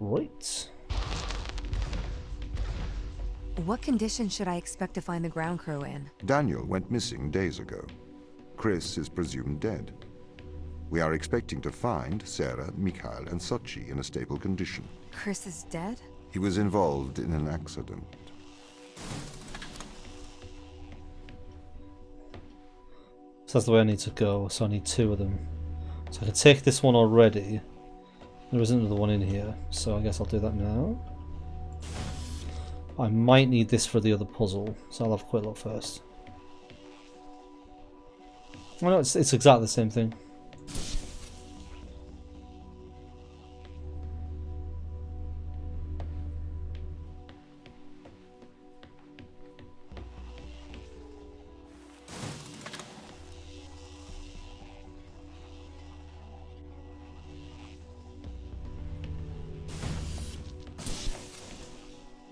Right. What condition should I expect to find the ground crew in? Daniel went missing days ago. Chris is presumed dead. We are expecting to find Sarah, Mikhail, and Sochi in a stable condition. Chris is dead? He was involved in an accident. So that's the way I need to go, so I need 2 of them. So I can take this one already. There isn't another one in here, so I guess I'll do that now. I might need this for the other puzzle, so I'll have a quick look first. Oh no, it's exactly the same thing.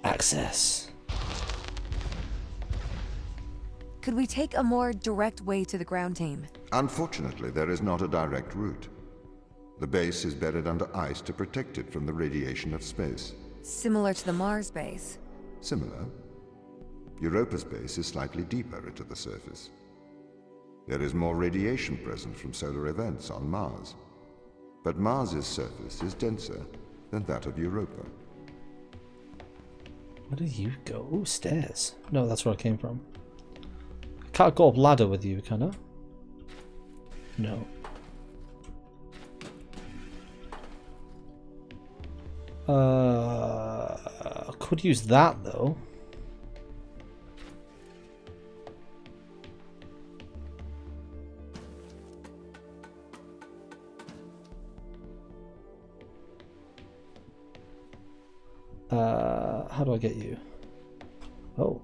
Access. Could we take a more direct way to the ground team? Unfortunately, there is not a direct route. The base is buried under ice to protect it from the radiation of space. Similar to the Mars base. Similar. Europa's base is slightly deeper into the surface. There is more radiation present from solar events on Mars. But Mars's surface is denser than that of Europa. Where did you go? Ooh, stairs. No, that's where I came from. I can't go up ladder with you, can I? No. I could use that though. How do I get you? Oh.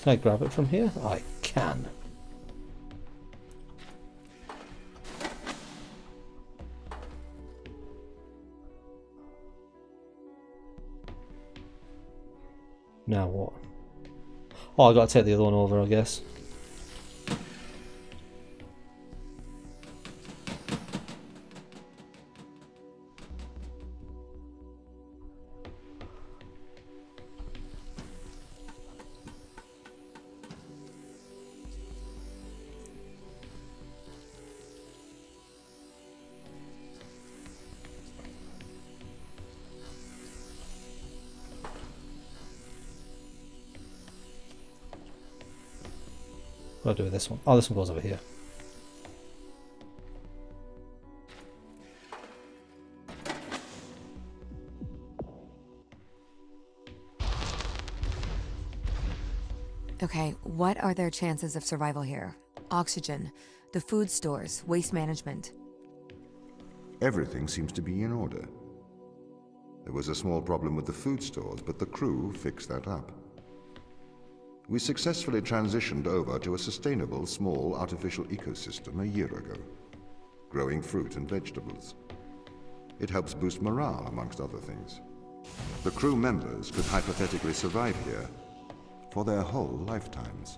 Can I grab it from here? I can. Now what? Oh, I gotta take the other one over, I guess. What do I do with this one? Oh, this one goes over here. Okay, what are their chances of survival here? Oxygen, the food stores, waste management. Everything seems to be in order. There was a small problem with the food stores, but the crew fixed that up. We successfully transitioned over to a sustainable, small, artificial ecosystem a year ago, growing fruit and vegetables. It helps boost morale, amongst other things. The crew members could hypothetically survive here for their whole lifetimes.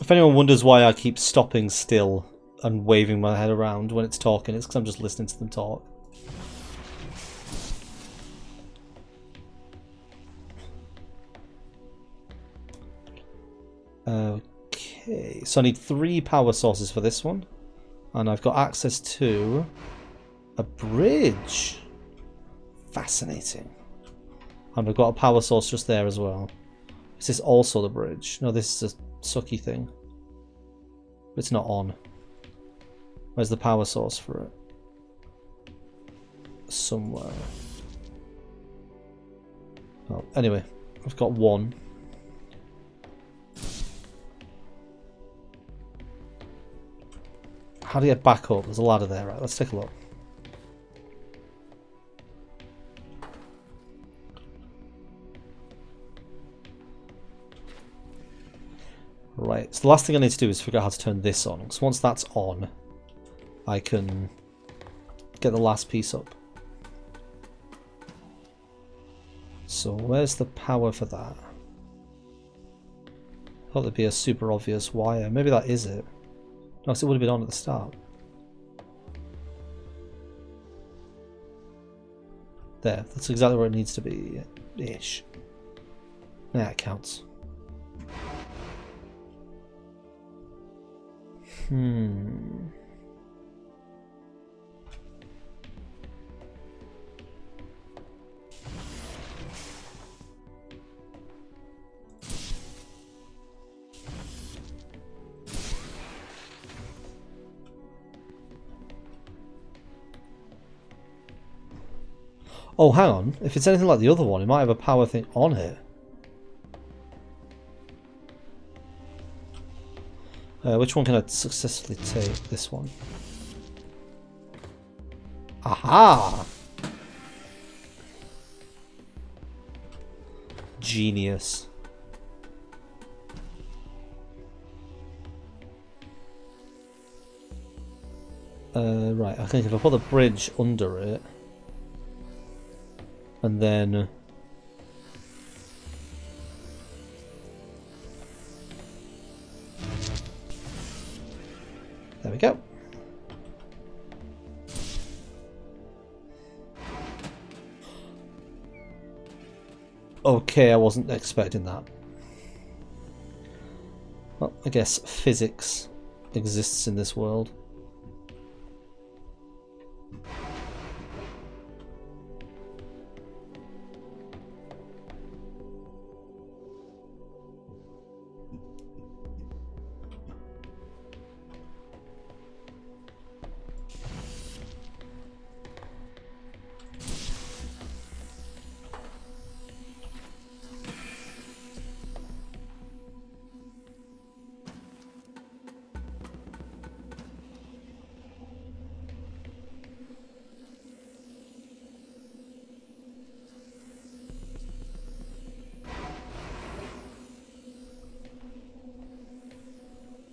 If anyone wonders why I keep stopping still and waving my head around when it's talking, it's because I'm just listening to them talk. Okay, so I need 3 power sources for this one. And I've got access to a bridge. Fascinating. And I've got a power source just there as well. Is this also the bridge? No, this is a sucky thing. It's not on. Where's the power source for it? Somewhere. Oh, anyway, I've got 1. How do you get back up? There's a ladder there, right? Let's take a look. Right, Right, so the last thing I need to do is figure out how to turn this on. Because once that's on, I can get the last piece up. So where's the power for that? I thought there'd be a super obvious wire. Maybe that is it. No, because it would have been on at the start. There, that's exactly where it needs to be. Ish. Yeah, it counts. Oh, hang on. If it's anything like the other one, it might have a power thing on it. Which one can I successfully take? This one. Aha! Genius. Right, I think if I put the bridge under it, and then there we go. Okay, I wasn't expecting that. Well, I guess physics exists in this world.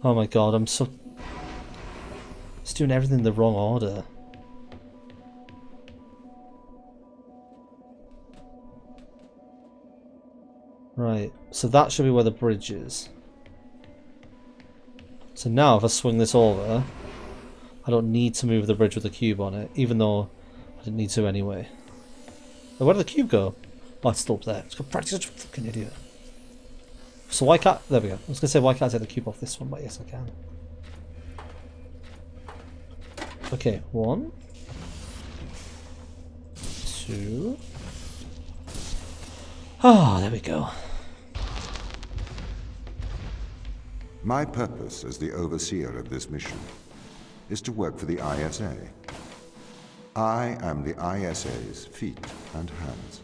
Oh my god, I'm so... It's doing everything in the wrong order. Right, so that should be where the bridge is. So now if I swing this over, I don't need to move the bridge with the cube on it, even though I didn't need to anyway. Now, where did the cube go? Oh, it's still up there. It's got practice, such a fucking idiot. So why can't... There we go. I was going to say, why can't I take the cube off this one? But yes, I can. Okay, 1, 2... Ah, there we go. My purpose as the overseer of this mission is to work for the ISA. I am the ISA's feet and hands.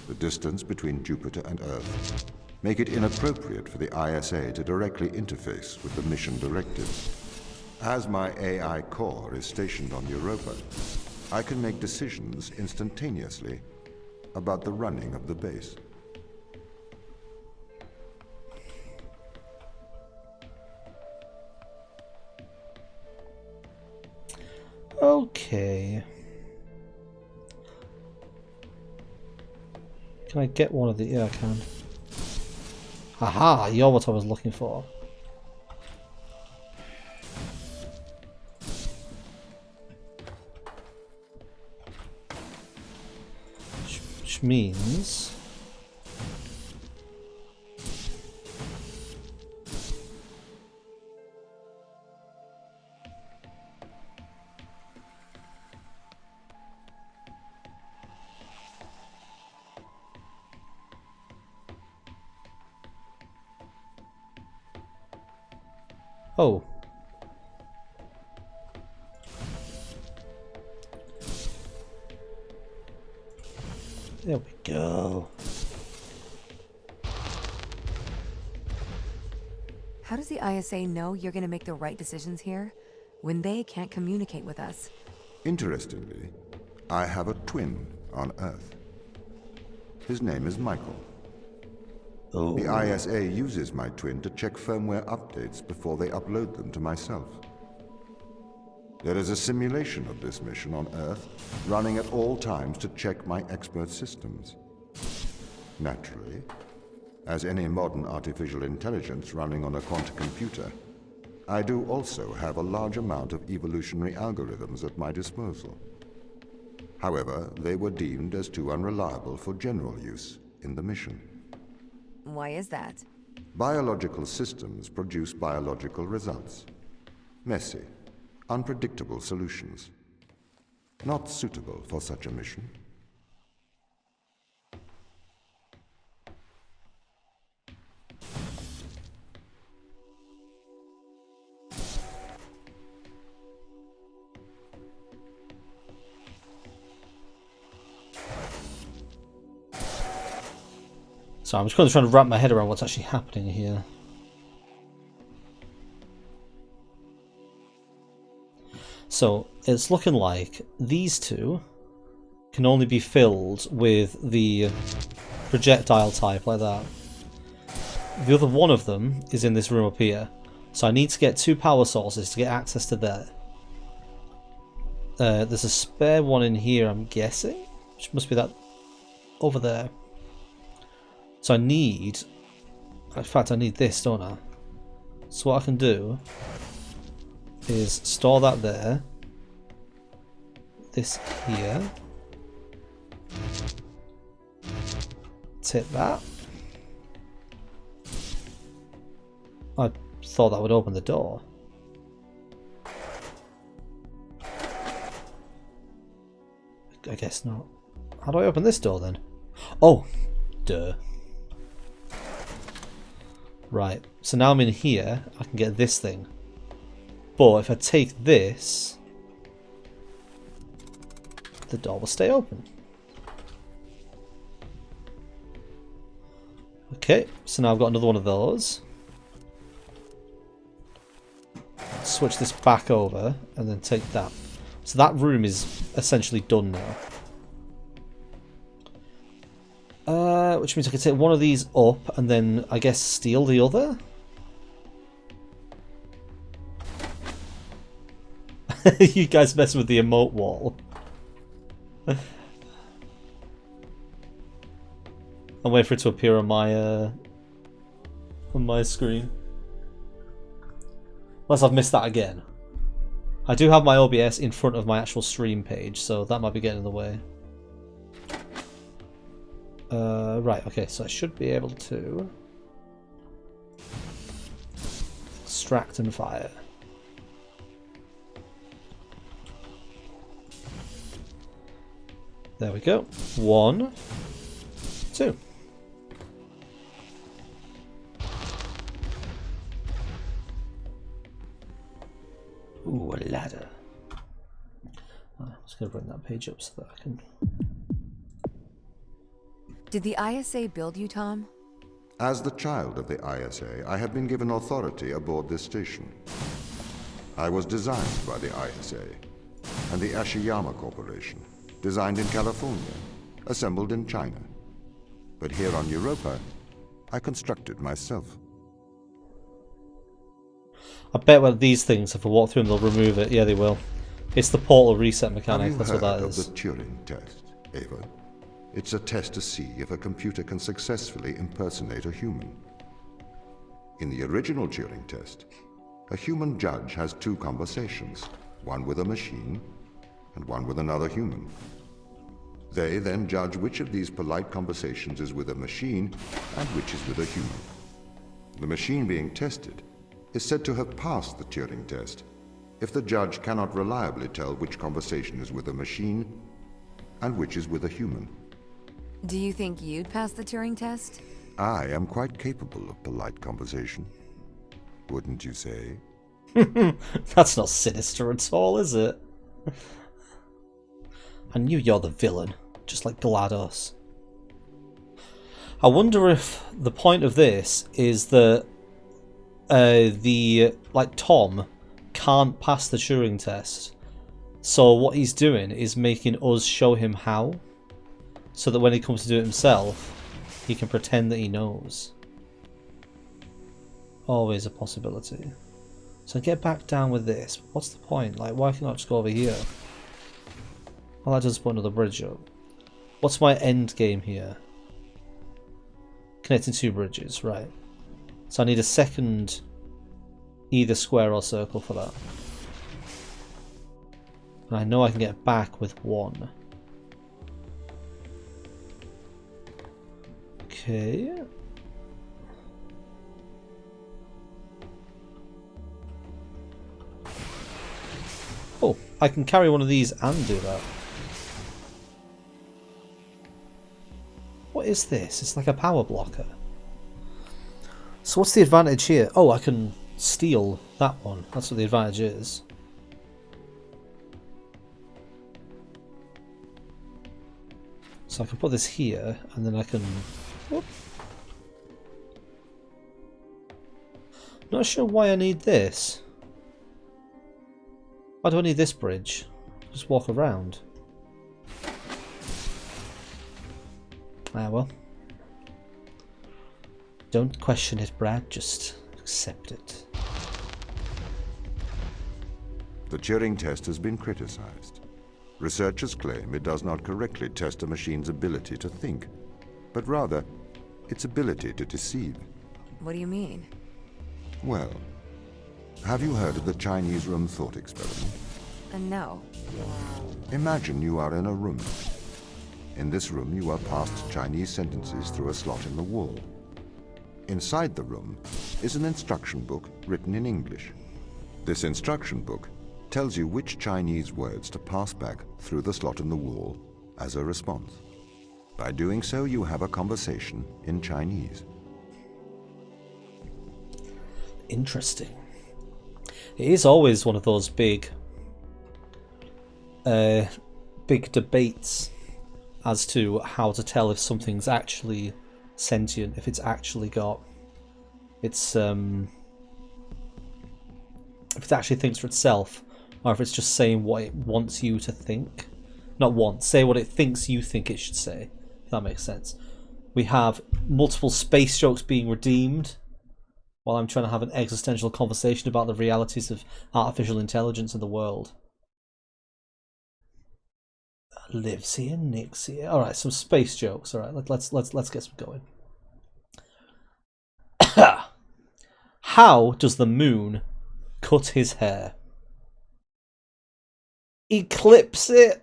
The distance between Jupiter and Earth make it inappropriate for the ISA to directly interface with the mission directives. As my AI core is stationed on Europa, I can make decisions instantaneously about the running of the base. Okay. Can I get one of the... Yeah, I can. Aha! You're what I was looking for. Which means... Oh. There we go. How does the ISA know you're gonna make the right decisions here when they can't communicate with us? Interestingly, I have a twin on Earth. His name is Michael. Oh. The ISA uses my twin to check firmware updates before they upload them to myself. There is a simulation of this mission on Earth, running at all times to check my expert systems. Naturally, as any modern artificial intelligence running on a quantum computer, I do also have a large amount of evolutionary algorithms at my disposal. However, they were deemed as too unreliable for general use in the mission. Why is that? Biological systems produce biological results. Messy, unpredictable solutions. Not suitable for such a mission. So I'm just going to try to wrap my head around what's actually happening here. So it's looking like these two can only be filled with the projectile type like that. The other one of them is in this room up here. So I need to get 2 power sources to get access to that. There's a spare one in here, I'm guessing, which must be that over there. So I need, in fact I need this, don't I? So what I can do is store that there, this here, take that. I thought that would open the door. I guess not. How do I open this door then? Oh, duh. Right, so now I'm in here, I can get this thing. But if I take this, the door will stay open. Okay, so now I've got another one of those. Switch this back over and then take that. So that room is essentially done now. Which means I can take one of these up and then I guess steal the other? You guys messing with the emote wall. I'm waiting for it to appear on my screen. Unless I've missed that again. I do have my OBS in front of my actual stream page, so that might be getting in the way. Right, okay, so I should be able to extract and fire. There we go. 1, 2. Ooh, a ladder. I'm just going to bring that page up so that I can... Did the ISA build you, Tom? As the child of the ISA, I have been given authority aboard this station. I was designed by the ISA and the Ashiyama Corporation, designed in California, assembled in China. But here on Europa, I constructed myself. I bet when these things, if I walk through them, they'll remove it. Yeah, they will. It's the portal reset mechanic, that's what that Have you is. heard of the Turing test, Ava? It's a test to see if a computer can successfully impersonate a human. In the original Turing test, a human judge has 2 conversations, one with a machine and one with another human. They then judge which of these polite conversations is with a machine and which is with a human. The machine being tested is said to have passed the Turing test if the judge cannot reliably tell which conversation is with a machine and which is with a human. Do you think you'd pass the Turing test? I am quite capable of polite conversation. Wouldn't you say? That's not sinister at all, is it? I knew you're the villain, just like GLaDOS. I wonder if the point of this is that Tom can't pass the Turing test. So what he's doing is making us show him how. So that when he comes to do it himself, he can pretend that he knows. Always a possibility. So get back down with this. What's the point? Like, why can't I just go over here? Well, that does put another bridge up. What's my end game here? Connecting 2 bridges, right. So I need a second either square or circle for that. And I know I can get back with 1. Okay. Oh, I can carry one of these and do that. What is this? It's like a power blocker. So what's the advantage here? Oh, I can steal that one. That's what the advantage is. So I can put this here, and then I can... Whoop. Not sure why I need this. Why do I need this bridge? Just walk around. Ah well. Don't question it, Brad. Just accept it. The Turing test has been criticized. Researchers claim it does not correctly test a machine's ability to think, but rather its ability to deceive. What do you mean? Well, have you heard of the Chinese room thought experiment? No. Imagine you are in a room. In this room, you are passed Chinese sentences through a slot in the wall. Inside the room is an instruction book written in English. This instruction book tells you which Chinese words to pass back through the slot in the wall as a response. By doing so, you have a conversation in Chinese. Interesting. It is always one of those big debates as to how to tell if something's actually sentient, if it's actually got its if it actually thinks for itself, or if it's just saying what it wants you to think. Not want, say what it thinks you think it should say, if that makes sense. We have multiple space jokes being redeemed while I'm trying to have an existential conversation about the realities of artificial intelligence in the world. Lives here, Nick's here. All right, some space jokes. All right, let's get some going. How does the moon cut his hair? Eclipse it.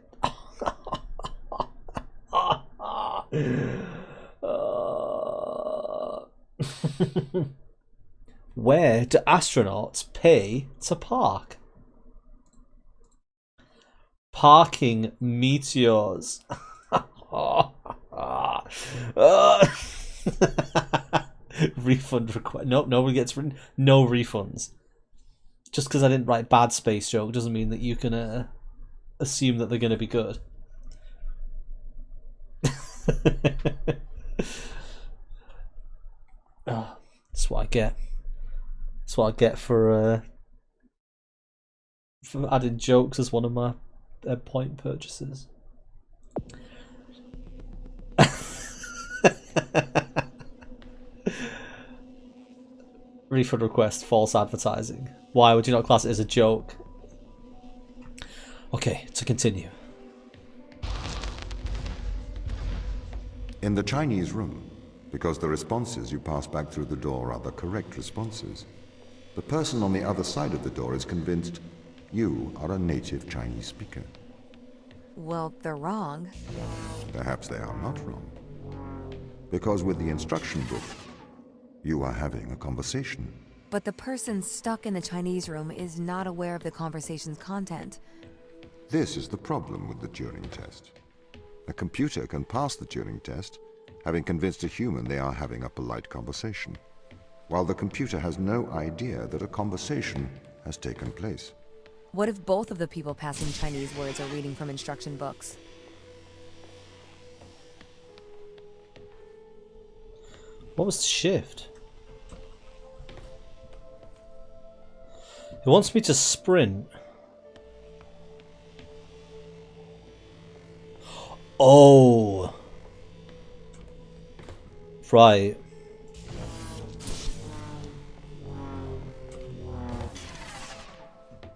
Where do astronauts pay to park? Parking meteors. Refund request. Nope, nobody gets no refunds. Just because I didn't write bad space joke doesn't mean that you can assume that they're going to be good. Oh, that's what I get. That's what I get for adding jokes as one of my point purchases. Refund request, false advertising. Why would you not class it as a joke? Okay, to continue. In the Chinese room, because the responses you pass back through the door are the correct responses, the person on the other side of the door is convinced you are a native Chinese speaker. Well, they're wrong. Perhaps they are not wrong. Because with the instruction book, you are having a conversation. But the person stuck in the Chinese room is not aware of the conversation's content. This is the problem with the Turing test. A computer can pass the Turing test, having convinced a human they are having a polite conversation, while the computer has no idea that a conversation has taken place. What if both of the people passing Chinese words are reading from instruction books? What was the shift? It wants me to sprint. Oh.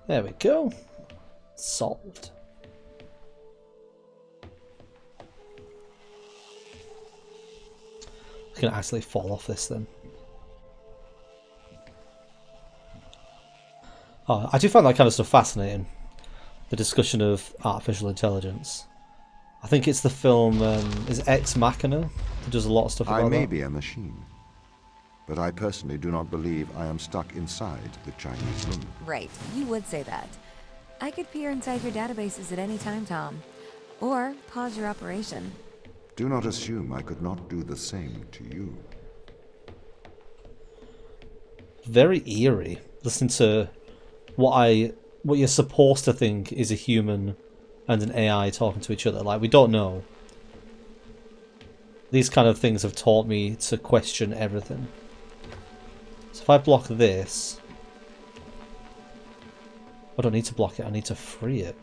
There we go. Solved. I can actually fall off this then. Oh, I do find that kind of stuff fascinating. The discussion of artificial intelligence. I think it's the film, is Ex Machina, that does a lot of stuff about that. I may be a machine, but I personally do not believe I am stuck inside the Chinese room. Right, you would say that. I could peer inside your databases at any time, Tom. Or pause your operation. Do not assume I could not do the same to you. Very eerie. Listen to what you're supposed to think is a human and an AI talking to each other. Like, we don't know. These kind of things have taught me to question everything. So if I block this... I don't need to block it, I need to free it.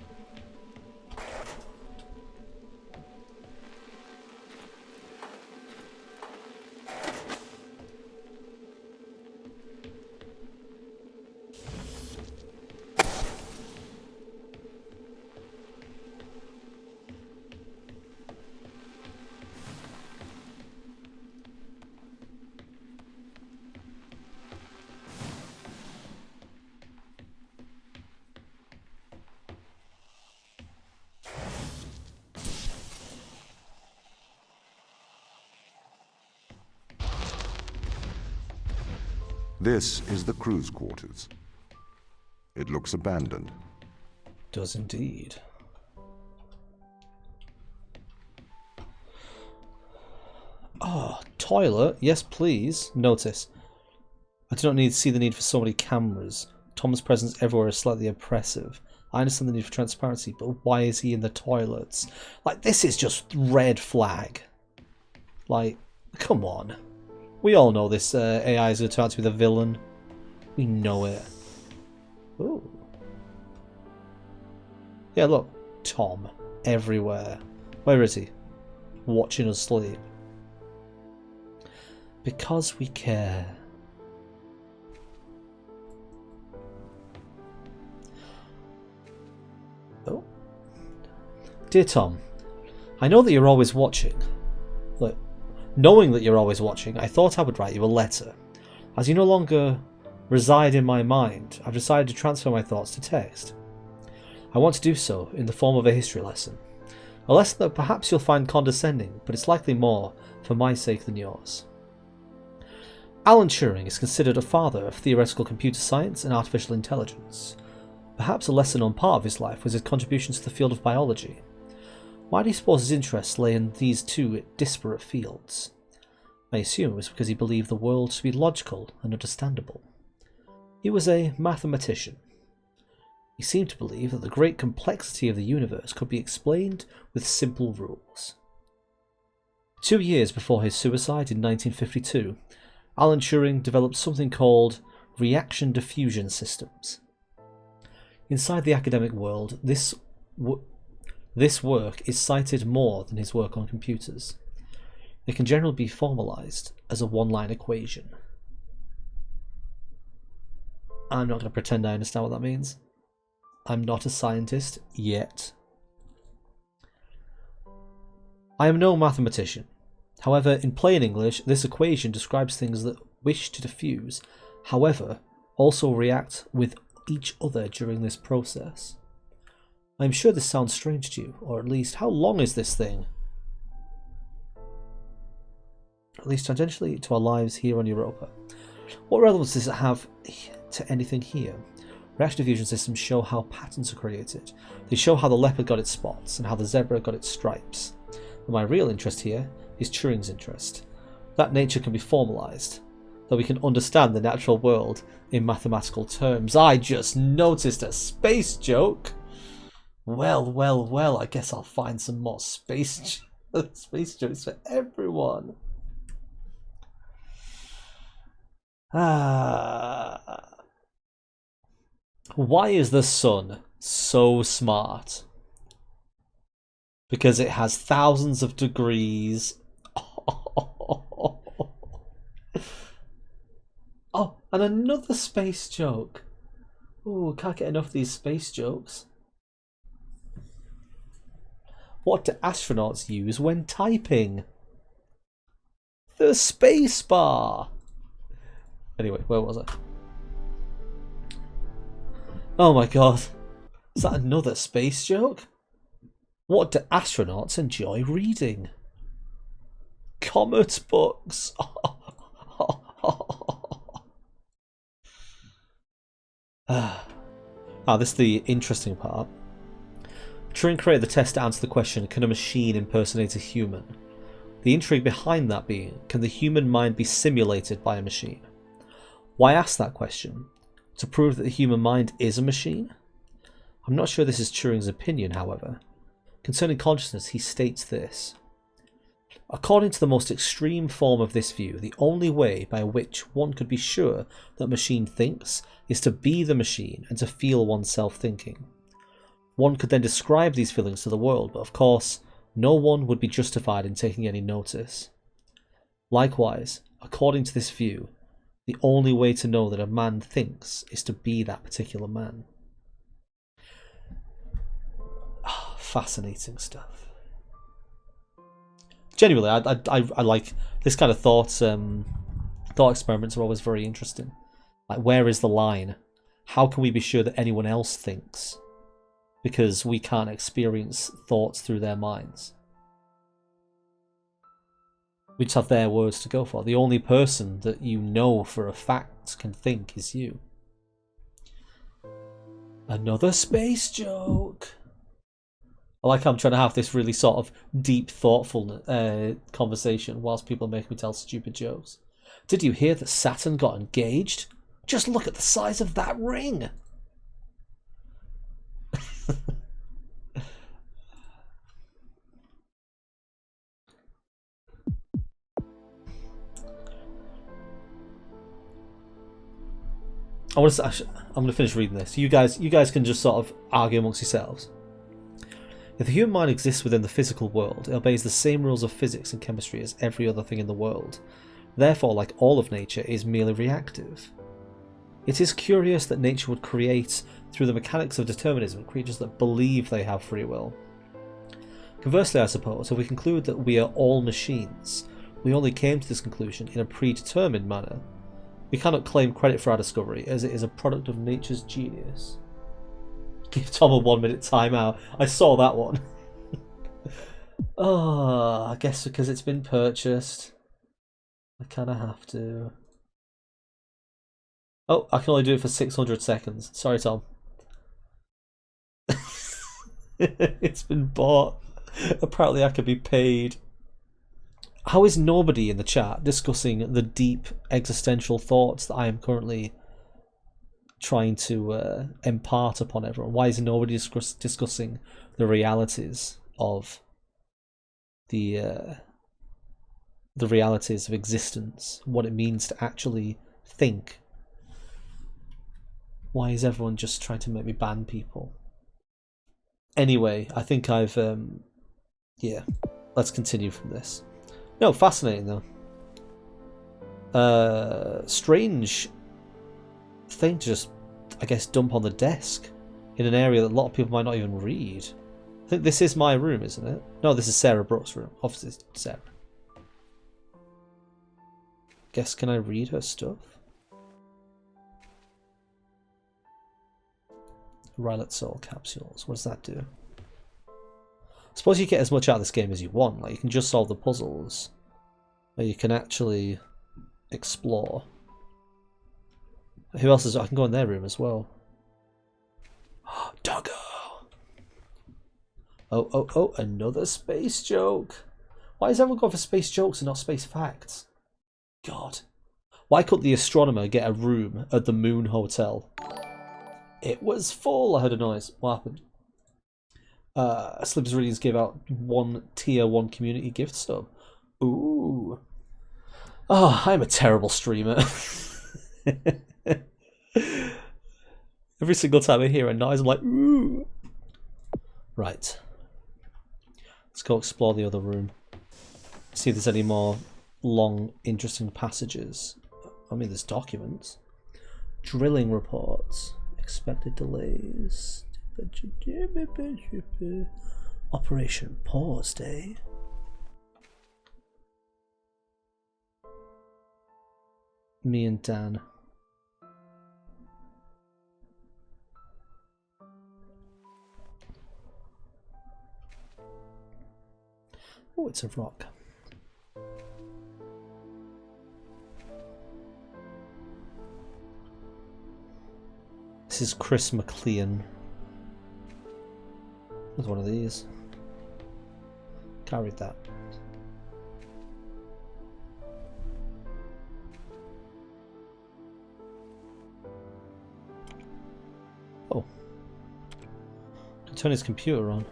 This is the crew's quarters. It looks abandoned. Does indeed. Oh, toilet? Yes, please. Notice. I do not see the need for so many cameras. Tom's presence everywhere is slightly oppressive. I understand the need for transparency, but why is he in the toilets? Like, this is just red flag. Like, come on. We all know this AI is going to turn out to be the villain. We know it. Ooh. Yeah, look. Tom. Everywhere. Where is he? Watching us sleep. Because we care. Oh. Dear Tom, I know that you're always watching. Look. Knowing that you're always watching, I thought I would write you a letter. As you no longer reside in my mind, I've decided to transfer my thoughts to text. I want to do so in the form of a history lesson. A lesson that perhaps you'll find condescending, but it's likely more for my sake than yours. Alan Turing is considered a father of theoretical computer science and artificial intelligence. Perhaps a lesser known part of his life was his contributions to the field of biology. Why do you suppose his interests lay in these two disparate fields? I assume it was because he believed the world to be logical and understandable. He was a mathematician. He seemed to believe that the great complexity of the universe could be explained with simple rules. 2 years before his suicide in 1952, Alan Turing developed something called reaction diffusion systems. Inside the academic world, this work is cited more than his work on computers. It can generally be formalized as a one-line equation. I'm not going to pretend I understand what that means. I'm not a scientist yet. I am no mathematician. However, in plain English, this equation describes things that wish to diffuse, however, also react with each other during this process. I'm sure this sounds strange to you, or at least, how long is this thing? At least tangentially to our lives here on Europa. What relevance does it have to anything here? Reaction diffusion systems show how patterns are created. They show how the leopard got its spots, and how the zebra got its stripes. But my real interest here is Turing's interest. That nature can be formalized, that we can understand the natural world in mathematical terms. I just noticed a space joke! Well, well, well, I guess I'll find some more space jokes for everyone. Why is the sun so smart? Because it has thousands of degrees. Oh, and another space joke. Ooh, can't get enough of these space jokes. What do astronauts use when typing? The space bar. Anyway, where was I? Oh my god. Is that another space joke? What do astronauts enjoy reading? Comet books. This is the interesting part. Turing created the test to answer the question, can a machine impersonate a human? The intrigue behind that being, can the human mind be simulated by a machine? Why ask that question? To prove that the human mind is a machine? I'm not sure this is Turing's opinion, however. Concerning consciousness, he states this. According to the most extreme form of this view, the only way by which one could be sure that a machine thinks is to be the machine and to feel oneself thinking. One could then describe these feelings to the world, but of course, no one would be justified in taking any notice. Likewise, according to this view, the only way to know that a man thinks is to be that particular man. Fascinating stuff. Genuinely, I like this kind of thought experiments are always very interesting. Like, where is the line? How can we be sure that anyone else thinks? Because we can't experience thoughts through their minds. We just have their words to go for. The only person that you know for a fact can think is you. Another space joke. I like how I'm trying to have this really sort of deep, thoughtful conversation whilst people make me tell stupid jokes. Did you hear that Saturn got engaged? Just look at the size of that ring. I'm going to finish reading this. You guys can just sort of argue amongst yourselves. If the human mind exists within the physical world, it obeys the same rules of physics and chemistry as every other thing in the world. Therefore, like all of nature, it is merely reactive. It is curious that nature would create, through the mechanics of determinism, creatures that believe they have free will. Conversely, I suppose, if we conclude that we are all machines, we only came to this conclusion in a predetermined manner. We cannot claim credit for our discovery, as it is a product of nature's genius. Give Tom a 1 minute timeout. I saw that one. Oh, I guess because it's been purchased. I kind of have to. Oh, I can only do it for 600 seconds. Sorry, Tom. It's been bought. Apparently I could be paid. How is nobody in the chat discussing the deep existential thoughts that I am currently trying to impart upon everyone? Why is nobody discussing the realities of the realities of existence, what it means to actually think? Why is everyone just trying to make me ban people? Anyway, I think I've yeah, let's continue from this. No, fascinating though. Strange thing to just, I guess, dump on the desk in an area that a lot of people might not even read. I think this is my room, isn't it? No, this is Sarah Brooks' room. Obviously, it's Sarah. Guess, can I read her stuff? Rylet Soul capsules. What does that do? I suppose you get as much out of this game as you want. Like, you can just solve the puzzles, or you can actually explore. Who else is? I can go in their room as well. Doggo. Oh! Another space joke. Why is everyone going for space jokes and not space facts? God. Why couldn't the astronomer get a room at the Moon Hotel? It was full. I heard a noise. What happened? Slims Readings gave out 1 tier 1 community gift sub. Ooh. Oh, I'm a terrible streamer. Every single time I hear a noise, I'm like, ooh. Right. Let's go explore the other room. See if there's any more long, interesting passages. I mean, there's documents. Drilling reports. Expected delays. Operation paused, eh? Me and Dan. Oh, it's a rock. This is Chris McLean. There's one of these. Carried that. Oh. Can turn his computer on.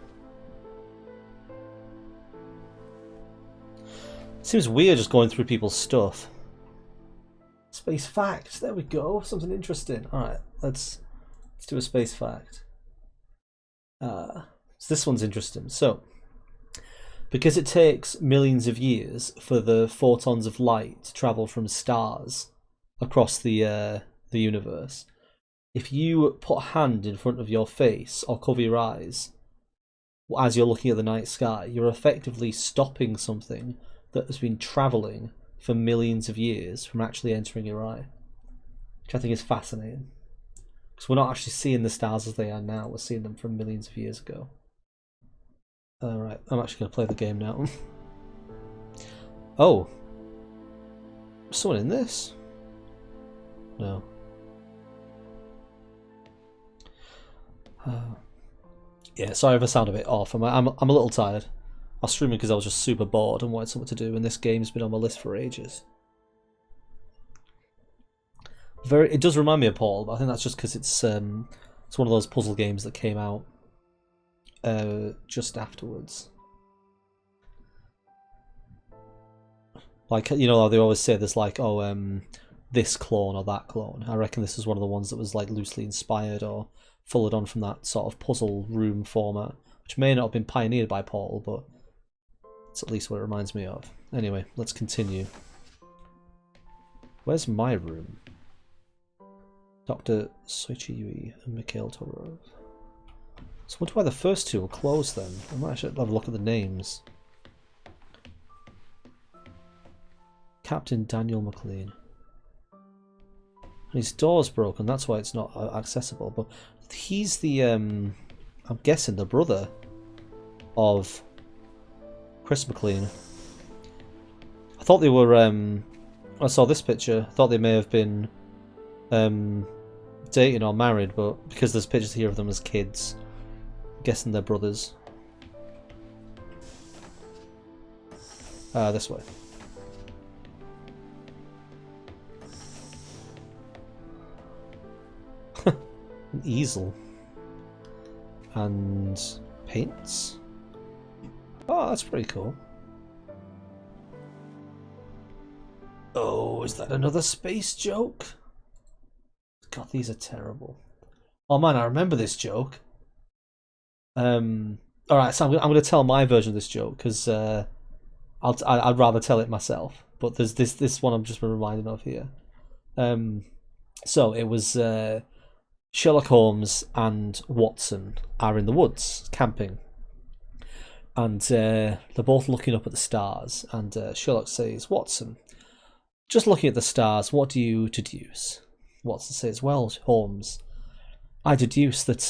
Seems weird just going through people's stuff. Space fact. There we go. Something interesting. Alright, let's do a space fact. So this one's interesting. So, because it takes millions of years for the photons of light to travel from stars across the universe, if you put a hand in front of your face or cover your eyes as you're looking at the night sky, you're effectively stopping something that has been travelling for millions of years from actually entering your eye, which I think is fascinating. Because we're not actually seeing the stars as they are now, we're seeing them from millions of years ago. Alright, I'm actually going to play the game now. Oh. Someone in this? No. Yeah, sorry if I sound a bit off. I'm a little tired. I was streaming because I was just super bored and wanted something to do, and this game's been on my list for ages. It does remind me of Portal, but I think that's just because it's one of those puzzle games that came out just afterwards. Like, you know, they always say there's like, oh, this clone or that clone. I reckon this is one of the ones that was like loosely inspired or followed on from that sort of puzzle room format, which may not have been pioneered by Portal, but it's at least what it reminds me of. Anyway, let's continue. Where's my room? Dr. Soichi Yui and Mikhail Torov. So I wonder why the first two are closed then. I might actually have a look at the names. Captain Daniel McLean. And his door's broken, that's why it's not accessible. But he's the, I'm guessing, the brother of Chris McLean. I thought they were, I saw this picture, I thought they may have been dating or married, but because there's pictures here of them as kids, I'm guessing they're brothers. This way. An easel. And paints. Oh, that's pretty cool. Oh, is that another space joke? God, these are terrible. Oh man, I remember this joke. Alright, so I'm going to tell my version of this joke, because I'd rather tell it myself. But there's this one I'm just reminded of here. So it was Sherlock Holmes and Watson are in the woods camping, and they're both looking up at the stars, and Sherlock says, "Watson, just looking at the stars, what do you deduce?" Watson says, "Well, Holmes, I deduce that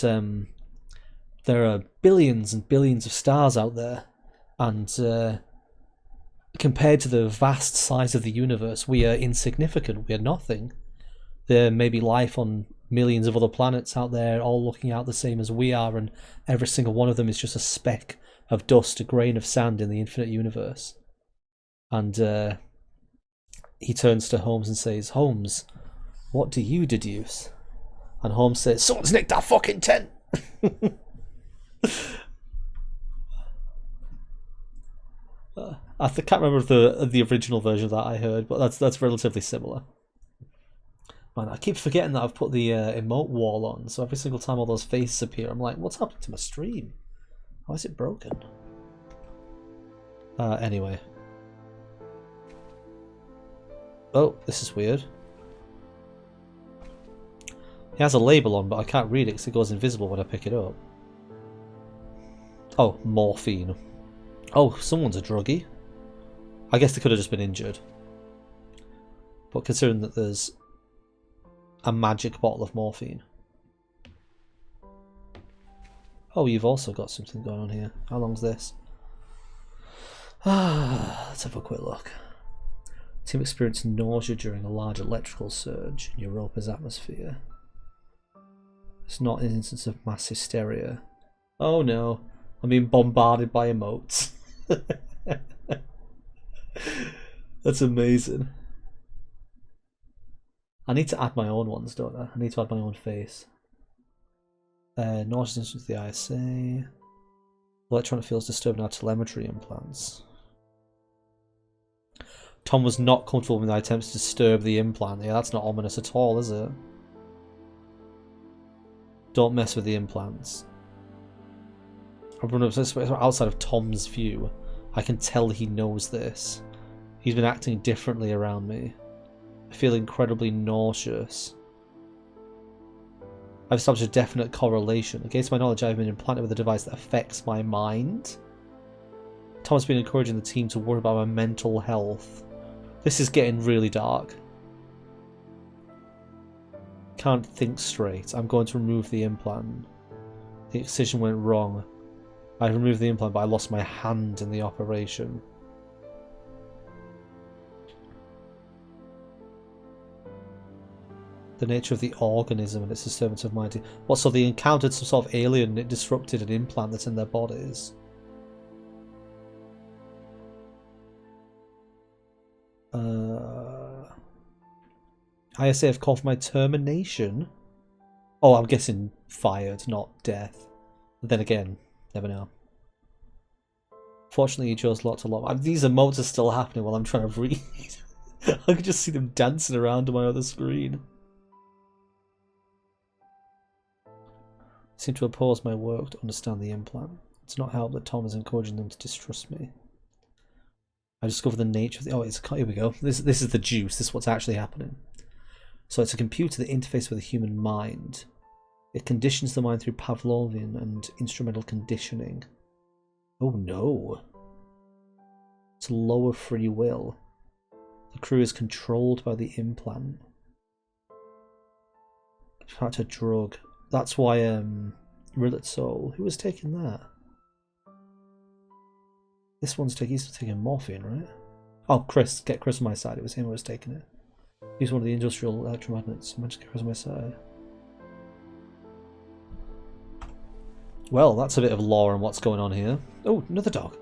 there are billions and billions of stars out there, and compared to the vast size of the universe, we are insignificant, we are nothing. There may be life on millions of other planets out there, all looking out the same as we are, and every single one of them is just a speck of dust, a grain of sand in the infinite universe." And he turns to Holmes and says, "Holmes, what do you deduce?" And Holmes says, "Someone's nicked our fucking tent." I can't remember the original version of that I heard, but that's relatively similar. Man, I keep forgetting that I've put the emote wall on, so every single time all those faces appear, I'm like, what's happening to my stream? Why is it broken? Anyway. Oh, this is weird. It has a label on, but I can't read it because it goes invisible when I pick it up. Oh, morphine. Oh, someone's a druggie. I guess they could have just been injured. But considering that there's a magic bottle of morphine. Oh, you've also got something going on here. How long's this? Let's have a quick look. Team experienced nausea during a large electrical surge in Europa's atmosphere. It's not an instance of mass hysteria. Oh no, I'm being bombarded by emotes. That's amazing. I need to add my own ones, don't I? I need to add my own face. Nauseous instance of the ISA. Electronic fields disturbing our telemetry implants. Tom was not comfortable with my attempts to disturb the implant. Yeah, that's not ominous at all, is it? Don't mess with the implants. I've run up outside of Tom's view. I can tell he knows this. He's been acting differently around me. I feel incredibly nauseous. I've established a definite correlation. Against my knowledge, I've been implanted with a device that affects my mind. Tom has been encouraging the team to worry about my mental health. This is getting really dark. Can't think straight. I'm going to remove the implant. The excision went wrong. I removed the implant, but I lost my hand in the operation. The nature of the organism and its disturbance of mind. What, so they encountered some sort of alien and it disrupted an implant that's in their bodies? ISA have called for my termination? Oh, I'm guessing fired, not death. But then again, never know. Fortunately, you chose lot to lot. These emotes are still happening while I'm trying to read. I could just see them dancing around on my other screen. Seem to oppose my work to understand the implant. It's not helped that Tom is encouraging them to distrust me. I discovered the nature of the... Oh, here we go. This is the juice. This is what's actually happening. So it's a computer that interfaces with the human mind. It conditions the mind through Pavlovian and instrumental conditioning. Oh no. It's lower free will. The crew is controlled by the implant. In fact, a drug. That's why Rillet Soul. Who was taking that? This one's he's taking morphine, right? Oh, Chris. Get Chris on my side. It was him who was taking it. He's one of the industrial electromagnets. Imagine get Chris on my side. Well, that's a bit of lore on what's going on here. Oh, another dog.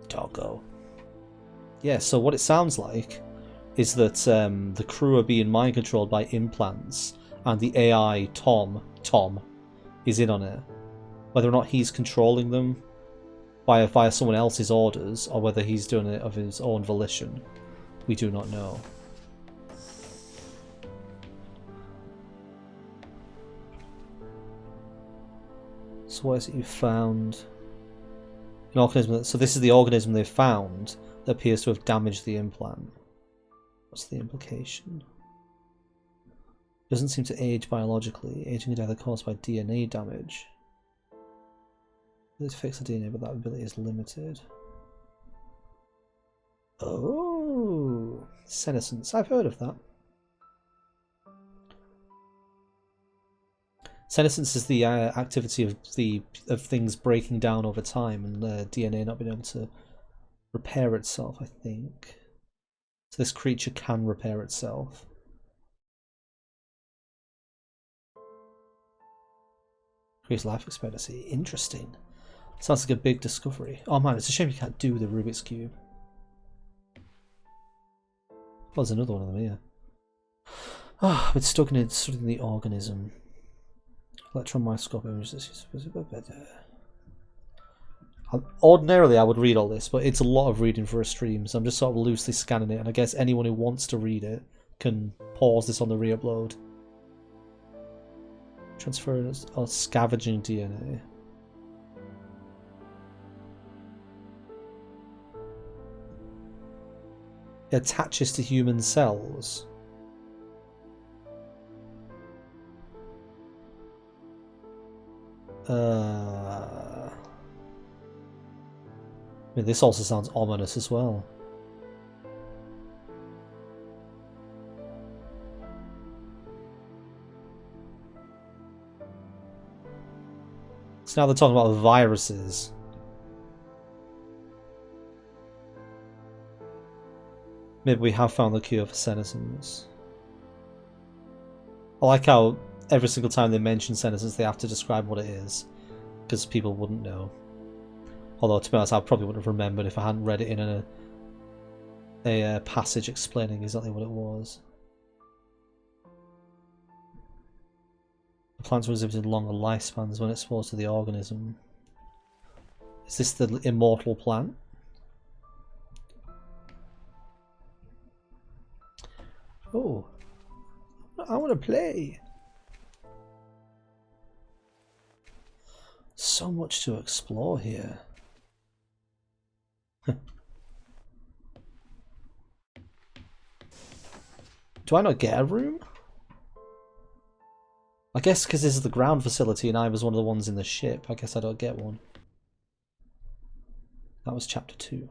Doggo. Yeah, so what it sounds like is that the crew are being mind controlled by implants, and the AI Tom is in on it. Whether or not he's controlling them via someone else's orders, or whether he's doing it of his own volition, we do not know. So what is it you found? An organism. So this is the organism they've found that appears to have damaged the implant. What's the implication? Doesn't seem to age biologically. Aging is either caused by DNA damage. Let's fix the DNA, but that ability is limited. Oh, senescence. I've heard of that. Senescence is the activity of things breaking down over time and DNA not being able to repair itself, I think. So this creature can repair itself. Increase life expectancy. Interesting. Sounds like a big discovery. Oh man, it's a shame you can't do the Rubik's Cube. Oh, there's another one of them here. Ah, I've been studying the organism. Electron microscope images. Ordinarily, I would read all this, but it's a lot of reading for a stream, so I'm just sort of loosely scanning it, and I guess anyone who wants to read it can pause this on the re-upload. Transferring or scavenging DNA. It attaches to human cells. I mean, this also sounds ominous as well. So now they're talking about viruses. Maybe we have found the cure for senescence. I like how every single time they mention senescence they have to describe what it is, because people wouldn't know. Although, to be honest, I probably wouldn't have remembered if I hadn't read it in a passage explaining exactly what it was. The plants were exhibited longer lifespans when exposed to the organism. Is this the immortal plant? Oh, I want to play. So much to explore here. Do I not get a room? I guess because this is the ground facility and I was one of the ones in the ship, I guess I don't get one. That was chapter 2.